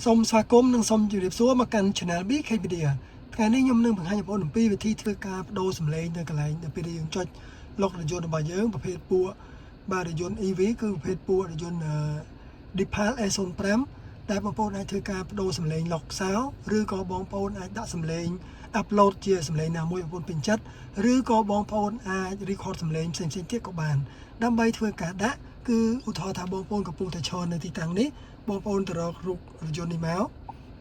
សូមស្វាគមន៍និងសូមជម្រាបសួរមកកាន់ Channel BK Media ថ្ងៃនេះខ្ញុំនឹងបង្ហាញបងប្អូនអំពីវិធីធ្វើការបដូរសំឡេងនៅកន្លែងនៅពេលដែលយើងចុចឡុករថយន្តរបស់យើងប្រភេទពួរបាទរថយន្ត EV គឺប្រភេទពួររថយន្ត Dipal A05 ដែលបងប្អូនអាចធ្វើការបដូរសំឡេងឡុកសោឬក៏បងប្អូនអាចដាក់សំឡេង upload ជាសំឡេងណាមួយបងប្អូនពេញចិត្តឬក៏បងប្អូនអាច record សំឡេងផ្សេងៗទៀតក៏បានដើម្បីធ្វើការដាក់គឺឧទាហរណ៍ថាបងប្អូនកំពុងតែឈរនៅទីតាំងនេះបងប្អូនទៅរករូបរថយន្តនេះមក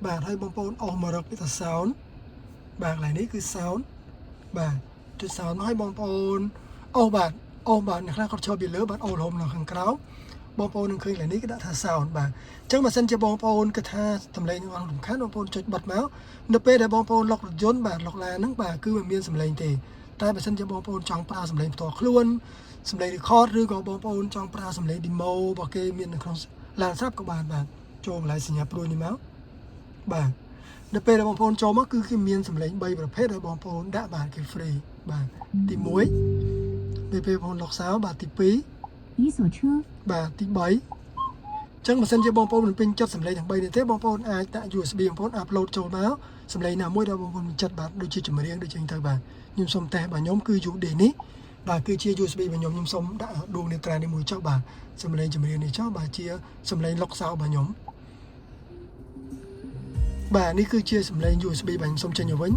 បាទហើយបងប្អូនអស់មករកពីតា sound បាទកន្លែងនេះគឺ sound បាទទៅ sound មកឲ្យបងប្អូនអូបាទអ្នកខ្លះគាត់ឈរពីលើបាទអូរហូមនៅខាងក្រោមបងប្អូននឹងឃើញកន្លែងនេះគេដាក់ថា sound បាទអញ្ចឹងបើសិនជាបងប្អូនគិតថាសំឡេងរបស់រំខានបងប្អូនចុចបិទមកនៅពេលដែលបងប្អូនឡុករថយន្តបាទឡុកឡានហ្នឹងបាទគឺមិនមានសំឡេងទេតែបើសិនជាបងប្អូនចង់ប្រើសំឡេងផ្ទាល់ខ្លួនសំឡេង record ឬក៏បងប្អូនចង់ប្រើសំឡេង demo របស់គេមាននៅក្នុងឡានស្រាប់ក៏បានបាទចូលកន្លែងសញ្ញាព្រួយនេះមកបាទនៅពេលដែលបងប្អូនចូលមកគឺគេមានសំឡេង3ប្រភេទដែលបងប្អូនដាក់បាទគេ free បាទទី1ពេលបងប្អូនឡុកសោបាទទី2你所车បាទទី3ចឹងបើសិនជាបងប្អូនមិនពេញចិត្តសំឡេងទាំង3នេះទេបងប្អូនអាចដាក់ USB បងប្អូន upload ចូលមកសំឡេងណាមួយដែលបងប្អូនពេញចិត្តបាទដូចជាចម្រៀងដូចជាទៅបាទខ្ញុំសូមតេស្តបាទខ្ញុំគឺ UD នេះបាទគឺជា USB របស់ខ្ញុំសូមដាក់ដួងនេត្រានេះមួយចុះបាទសំឡេងចម្រៀងនេះចុះបាទជាសំឡេងឡុកសោរបស់ខ្ញុំបាទនេះគឺជាសំឡេង USB បាទខ្ញុំសូមចេញទៅវិញ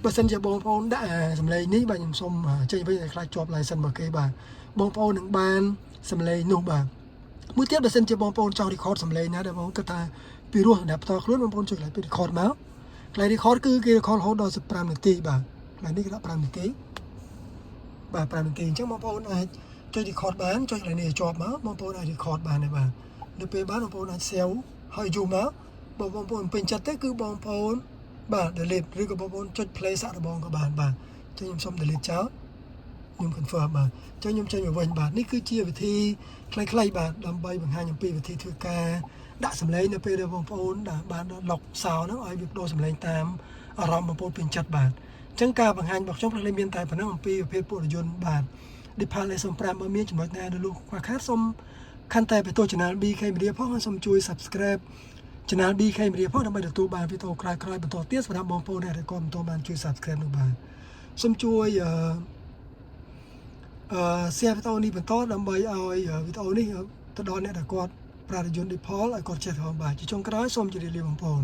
បើសិនជាបងប្អូនដាក់សំឡេងនេះបាទខ្ញុំសូមចេញវិញឲ្យខ្លាចជាប់ license របស់គេបាទបងប្អូននឹងបានសំឡេងនោះបាទមួយទៀតបើសិនជាបងប្អូនចង់ record សំឡេងណាដែលបងគិតថាពីរោះសម្រាប់ផ្ទាល់ខ្លួនបងប្អូនចុចកន្លែង record មកកន្លែង record គឺគេ record រហូតដល់15នាទីបាទកន្លែងនេះគេដាក់5នាទីបាទ5នាទីអញ្ចឹងបងប្អូនអាចចុច record បានចុចកន្លែងនេះជាប់មកបងប្អូនអាច record បានដែរបាទនៅពេលបានបងប្អូនអាច save ហើយយូរមកបងប្អូនពេញចិត្តទេគឺបងប្អូនបាទ delete ឬក៏បងប្អូនចុច play សាកល្បងក៏បានបាទអញ្ចឹងខ្ញុំសូម delete ចោលខ្ញុំ confirm បាទអញ្ចឹងខ្ញុំចេញមកវិញបាទនេះគឺជាវិធីខ្លីៗបាទដើម្បីបង្ហាញអំពីវិធីធ្វើការដាក់សំឡេងនៅពេលដែលបងប្អូនបានឡុកសោហ្នឹងឲ្យវាបដូរសំឡេងតាមអារម្មណ៍បងប្អូនពេញចិត្តបាទអញ្ចឹងការបង្ហាញរបស់ខ្ញុំខ្លីៗមានតែប៉ុណ្ណឹងអំពីប្រភេទពួររថយន្តបាទ Dipal A05 បើមានចំណុចណាដែលលោកខ្វះខាតសូមខាន់តែទៅ Channel BK Media ផងហើយសូមជួយ subscribe Channel BK Media ផងដើម្បីទទួលបានវីដេអូក្រោយៗបន្តទៀតសម្រាប់បងប្អូនដែលក៏បន្តបានជួយ subscribe នោះបាទសូមជួយshare វីដេអូនេះបន្តដើម្បីឲ្យវីដេអូនេះទៅដល់អ្នកដែលគាត់ប្រើរថយន្ត Dipal ឲ្យគាត់ចេះផងបាទជាចុងក្រោយសូមជម្រាបលាបងប្អូន